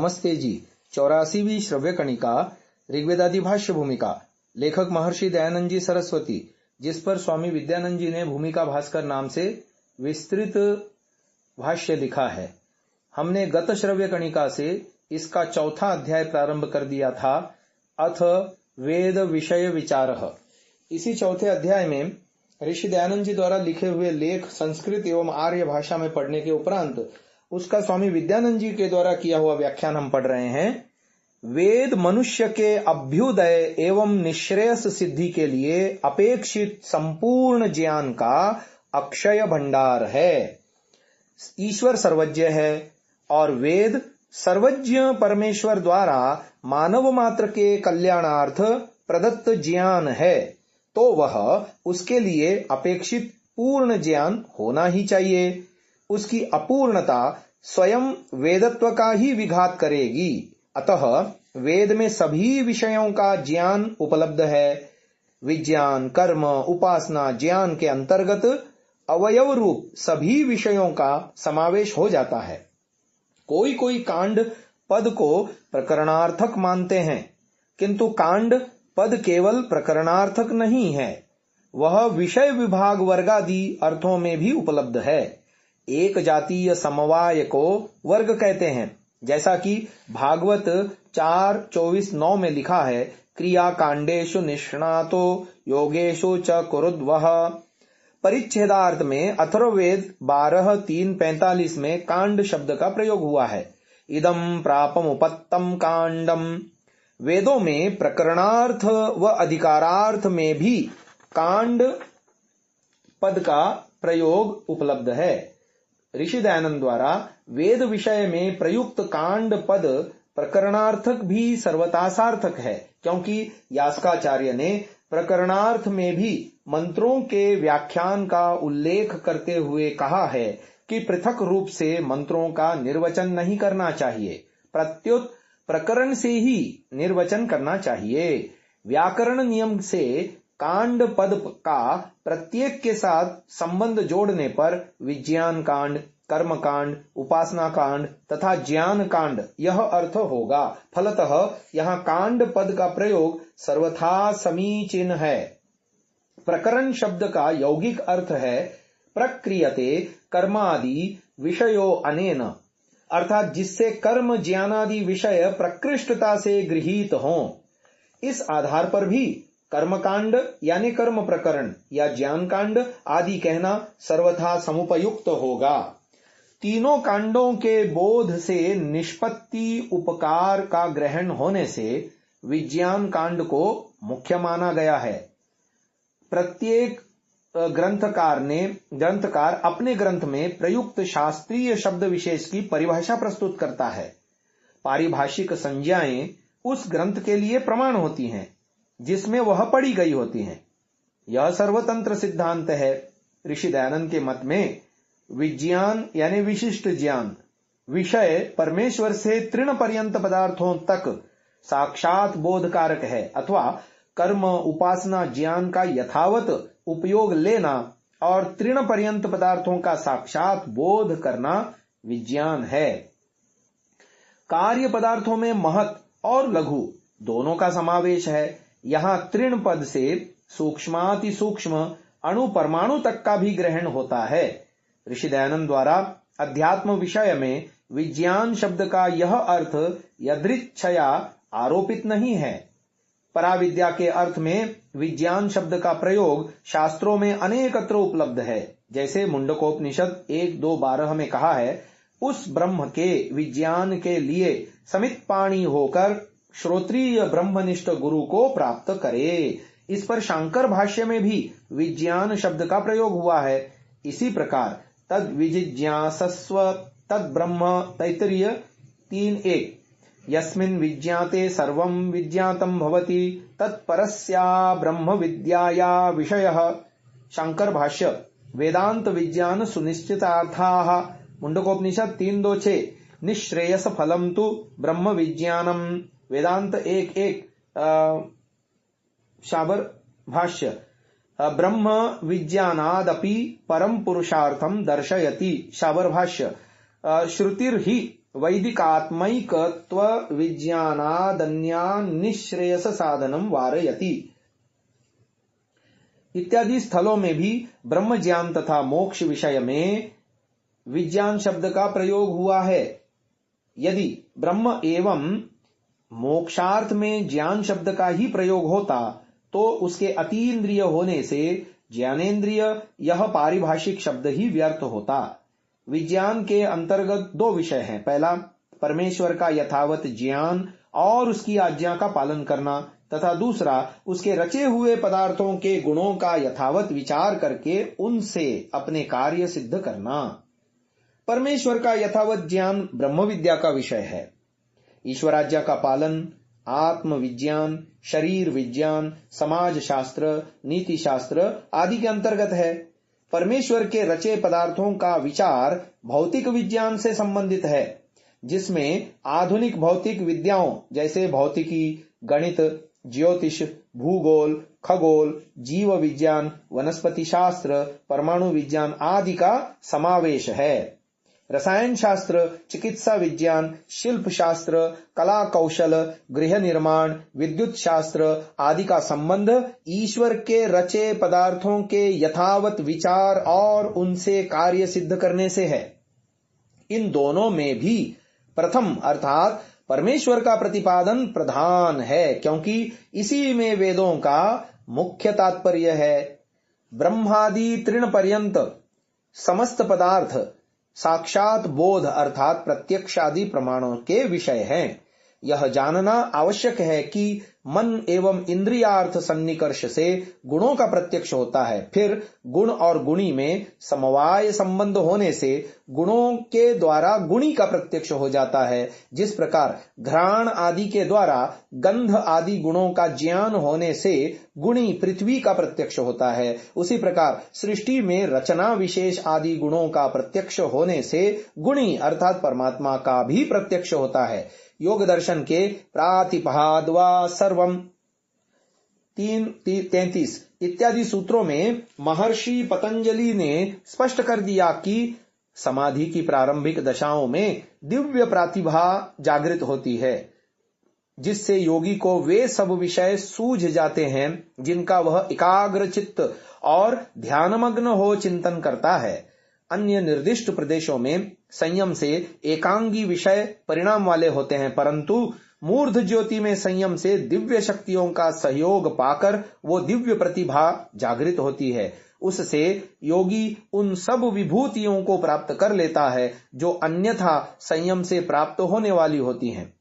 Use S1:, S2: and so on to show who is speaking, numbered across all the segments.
S1: नमस्ते जी। 84वीं श्रव्य कणिका ऋग्वेदादि भाष्य भूमिका, लेखक महर्षि दयानंद जी सरस्वती, जिस पर स्वामी विद्यानंद जी ने भूमिका भास्कर नाम से विस्तृत भाष्य लिखा है। हमने गत श्रव्य कणिका से इसका चौथा अध्याय प्रारंभ कर दिया था, अथ वेद विषय विचारः। इसी चौथे अध्याय में ऋषि दयानंद जी द्वारा लिखे हुए लेख संस्कृत एवं आर्य भाषा में पढ़ने के उपरांत उसका स्वामी विद्यानंद जी के द्वारा किया हुआ व्याख्यान हम पढ़ रहे हैं। वेद मनुष्य के अभ्युदय एवं निश्रेयस सिद्धि के लिए अपेक्षित संपूर्ण ज्ञान का अक्षय भंडार है। ईश्वर सर्वज्ञ है और वेद सर्वज्ञ परमेश्वर द्वारा मानव मात्र के कल्याणार्थ प्रदत्त ज्ञान है, तो वह उसके लिए अपेक्षित पूर्ण ज्ञान होना ही चाहिए। उसकी अपूर्णता स्वयं वेदत्व का ही विघात करेगी। अतः वेद में सभी विषयों का ज्ञान उपलब्ध है। विज्ञान, कर्म, उपासना ज्ञान के अंतर्गत अवयव रूप सभी विषयों का समावेश हो जाता है। कोई कोई कांड पद को प्रकरणार्थक मानते हैं, किंतु कांड पद केवल प्रकरणार्थक नहीं है, वह विषय विभाग वर्गादि अर्थों में भी उपलब्ध है। एक जातीय समवाय को वर्ग कहते हैं, जैसा कि भागवत 4:24-9 में लिखा है, क्रिया कांडेषु निष्णातो योगेषु च कुरुद्वः। परिच्छेदार्थ में अथर्ववेद 12:3-45 में कांड शब्द का प्रयोग हुआ है। इदं प्रापमुपत्तम कांडम। वेदों में प्रकरणार्थ व अधिकारार्थ में भी कांड पद का प्रयोग उपलब्ध है। ऋषि दयानंद द्वारा वेद विषय में प्रयुक्त कांड पद प्रकरणार्थक भी सर्वथा सार्थक है, क्योंकि यास्काचार्य ने प्रकरणार्थ में भी मंत्रों के व्याख्यान का उल्लेख करते हुए कहा है कि पृथक रूप से मंत्रों का निर्वचन नहीं करना चाहिए, प्रत्युत प्रकरण से ही निर्वचन करना चाहिए। व्याकरण नियम से कांड पद का प्रत्येक के साथ संबंध जोड़ने पर विज्ञान कांड, कर्म कांड, उपासना कांड तथा ज्ञान कांड यह अर्थ होगा। फलतः यहाँ कांड पद का प्रयोग सर्वथा समीचीन है। प्रकरण शब्द का यौगिक अर्थ है प्रक्रियते कर्मादि विषयो अनेन, अर्थात जिससे कर्म ज्ञानादि विषय प्रकृष्टता से गृहीत हों। इस आधार पर भी कर्मकांड यानी कर्म प्रकरण या ज्ञान कांड आदि कहना सर्वथा समुपयुक्त होगा। तीनों कांडों के बोध से निष्पत्ति उपकार का ग्रहण होने से विज्ञान कांड को मुख्य माना गया है। प्रत्येक ग्रंथकार अपने ग्रंथ में प्रयुक्त शास्त्रीय शब्द विशेष की परिभाषा प्रस्तुत करता है। पारिभाषिक संज्ञाएं उस ग्रंथ के लिए प्रमाण होती हैं जिसमें वह पढ़ी गई होती हैं। यह सर्वतंत्र सिद्धांत है। ऋषि दयानंद के मत में विज्ञान यानी विशिष्ट ज्ञान विषय परमेश्वर से तृण पर्यंत पदार्थों तक साक्षात बोधकारक है, अथवा कर्म उपासना ज्ञान का यथावत उपयोग लेना और तृण पर्यंत पदार्थों का साक्षात बोध करना विज्ञान है। कार्य पदार्थों में महत् और लघु दोनों का समावेश है। यहाँ तृण पद से सूक्ष्माति सूक्ष्म अणु परमाणु तक का भी ग्रहण होता है। ऋषि दयानंद द्वारा अध्यात्म विषय में विज्ञान शब्द का यह अर्थ यदृच्छया आरोपित नहीं है। पराविद्या के अर्थ में विज्ञान शब्द का प्रयोग शास्त्रों में अनेकत्र उपलब्ध है। जैसे मुंडकोपनिषद 1:2-12 में कहा है, उस ब्रह्म के विज्ञान के लिए समित पाणी होकर श्रोत्रीय ब्रह्मनिष्ठ गुरु को प्राप्त करे। इस पर शांकर भाष्य में भी विज्ञान शब्द का प्रयोग हुआ है। इसी प्रकार तद विजिज्ञासस्व तद ब्रह्म तैत्तिरीय 3:1 यस्मिन् विज्ञाते सर्वं विज्ञातं भवति तत्परस्या ब्रह्म विद्याया विषयः। शांकर भाष्य वेदांत विज्ञान सुनिश्चितार्थाः। मुंडकोपनिषद 3:2-6 निःश्रेयस फलम तु ब्रह्म विज्ञानम। वेदांत 1:1 शाबर भाष्य ब्रह्म विज्ञानादपि परम पुरुषार्थम दर्शयति। शाबर भाष्य श्रुतिर्हि वैदिकात्मैकत्व विज्ञानादन्यान्निःश्रेयस साधनम वारयति इत्यादि स्थलों में भी ब्रह्म ज्ञान तथा मोक्ष विषय में विज्ञान शब्द का प्रयोग हुआ है। यदि ब्रह्म एवं मोक्षार्थ में ज्ञान शब्द का ही प्रयोग होता तो उसके अतीन्द्रिय होने से ज्ञानेन्द्रिय यह पारिभाषिक शब्द ही व्यर्थ होता। विज्ञान के अंतर्गत दो विषय हैं। पहला, परमेश्वर का यथावत ज्ञान और उसकी आज्ञा का पालन करना, तथा दूसरा, उसके रचे हुए पदार्थों के गुणों का यथावत विचार करके उनसे अपने कार्य सिद्ध करना। परमेश्वर का यथावत ज्ञान ब्रह्म विद्या का विषय है। ईश्वराज्ञा का पालन आत्म विज्ञान, शरीर विज्ञान, समाज शास्त्र, नीति शास्त्र आदि के अंतर्गत है। परमेश्वर के रचे पदार्थों का विचार भौतिक विज्ञान से संबंधित है, जिसमें आधुनिक भौतिक विद्याओं जैसे भौतिकी, गणित, ज्योतिष, भूगोल, खगोल, जीव विज्ञान, वनस्पति शास्त्र, परमाणु विज्ञान आदि का समावेश है। रसायन शास्त्र, चिकित्सा विज्ञान, शिल्प शास्त्र, कला कौशल, गृह निर्माण, विद्युत शास्त्र आदि का संबंध ईश्वर के रचे पदार्थों के यथावत विचार और उनसे कार्य सिद्ध करने से है। इन दोनों में भी प्रथम अर्थात परमेश्वर का प्रतिपादन प्रधान है, क्योंकि इसी में वेदों का मुख्य तात्पर्य है। ब्रह्मादि तृण पर्यंत समस्त पदार्थ साक्षात बोध अर्थात प्रत्यक्षादि प्रमाणों के विषय हैं। यह जानना आवश्यक है कि मन एवं इंद्रियार्थ सन्निकर्ष से गुणों का प्रत्यक्ष होता है। फिर गुण और गुणी में समवाय संबंध होने से गुणों के द्वारा गुणी का प्रत्यक्ष हो जाता है। जिस प्रकार घ्राण आदि के द्वारा गंध आदि गुणों का ज्ञान होने से गुणी पृथ्वी का प्रत्यक्ष होता है, उसी प्रकार सृष्टि में रचना विशेष आदि गुणों का प्रत्यक्ष होने से गुणी अर्थात परमात्मा का भी प्रत्यक्ष होता है। योग दर्शन के प्रातिपहाद्वा सर्वम 3:33 इत्यादि सूत्रों में महर्षि पतंजलि ने स्पष्ट कर दिया कि समाधि की प्रारंभिक दशाओं में दिव्य प्रतिभा जागृत होती है, जिससे योगी को वे सब विषय सूझ जाते हैं जिनका वह एकाग्र चित्त और ध्यानमग्न हो चिंतन करता है। अन्य निर्दिष्ट प्रदेशों में संयम से एकांगी विषय परिणाम वाले होते हैं, परंतु मूर्ध ज्योति में संयम से दिव्य शक्तियों का सहयोग पाकर वो दिव्य प्रतिभा जागृत होती है। उससे योगी उन सब विभूतियों को प्राप्त कर लेता है जो अन्यथा संयम से प्राप्त होने वाली होती हैं।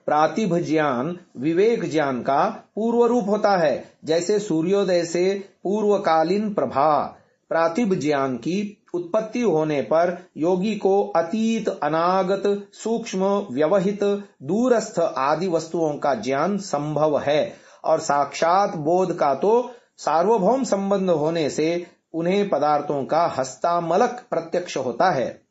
S1: प्रातिभ ज्ञान विवेक ज्ञान का पूर्व रूप होता है, जैसे सूर्योदय से पूर्वकालीन प्रभा। प्रातिभ ज्ञान की उत्पत्ति होने पर योगी को अतीत, अनागत, सूक्ष्म, व्यवहित, दूरस्थ आदि वस्तुओं का ज्ञान संभव है और साक्षात बोध का तो सार्वभौम संबंध होने से उन्हें पदार्थों का हस्तामलक प्रत्यक्ष होता है।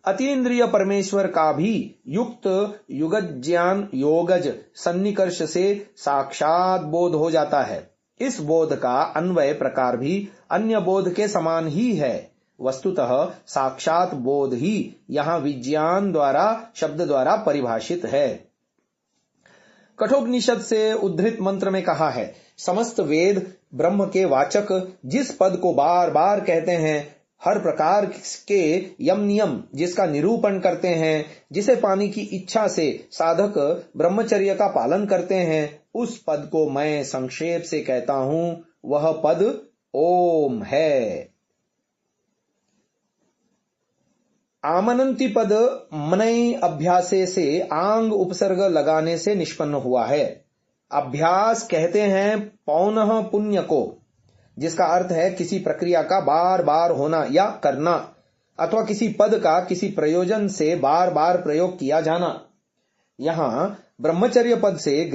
S1: अतीन्द्रिय परमेश्वर का भी युक्त युगज ज्ञान योगज सन्निकर्ष से साक्षात बोध हो जाता है। इस बोध का अन्वय प्रकार भी अन्य बोध के समान ही है। वस्तुतः साक्षात बोध ही यहाँ विज्ञान द्वारा शब्द द्वारा परिभाषित है। कठोपनिषद से उद्धृत मंत्र में कहा है, समस्त वेद ब्रह्म के वाचक जिस पद को बार बार कहते हैं, हर प्रकार के यम नियम जिसका निरूपण करते हैं, जिसे पाने की इच्छा से साधक ब्रह्मचर्य का पालन करते हैं, उस पद को मैं संक्षेप से कहता हूं, वह पद ओम है। आमनंती पद मनय अभ्यासे से आंग उपसर्ग लगाने से निष्पन्न हुआ है। अभ्यास कहते हैं पौनः पुण्य को, जिसका अर्थ है किसी प्रक्रिया का बार बार होना या करना, अथवा किसी पद का किसी प्रयोजन से बार बार प्रयोग किया जाना। यहाँ ब्रह्मचर्य पद से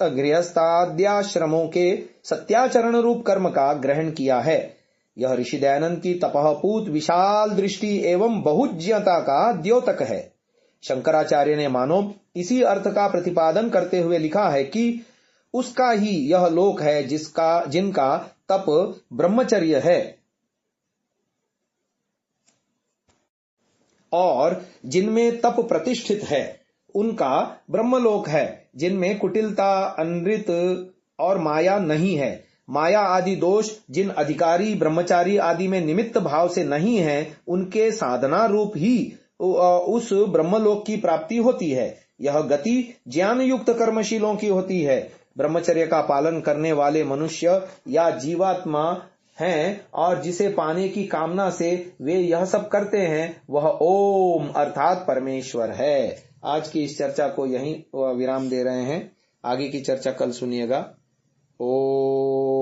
S1: गृहस्थाद्याश्रमों के सत्याचरण रूप कर्म का ग्रहण किया है। यह ऋषि दयानंद की तपःपूत विशाल दृष्टि एवं बहुज्ञता का द्योतक है। शंकराचार्य ने मानो इसी अर्थ का प्रतिपादन करते हुए लिखा है कि उसका ही यह लोक है जिनका तप ब्रह्मचर्य है और जिनमें तप प्रतिष्ठित है उनका ब्रह्मलोक है, जिनमें कुटिलता, अनृत और माया नहीं है। माया आदि दोष जिन अधिकारी, ब्रह्मचारी आदि में निमित्त भाव से नहीं है, उनके साधना रूप ही उस ब्रह्मलोक की प्राप्ति होती है। यह गति ज्ञान युक्त कर्मशीलों की होती है। ब्रह्मचर्य का पालन करने वाले मनुष्य या जीवात्मा हैं और जिसे पाने की कामना से वे यह सब करते हैं, वह ओम अर्थात परमेश्वर है। आज की इस चर्चा को यहीं विराम दे रहे हैं। आगे की चर्चा कल सुनिएगा। ओम।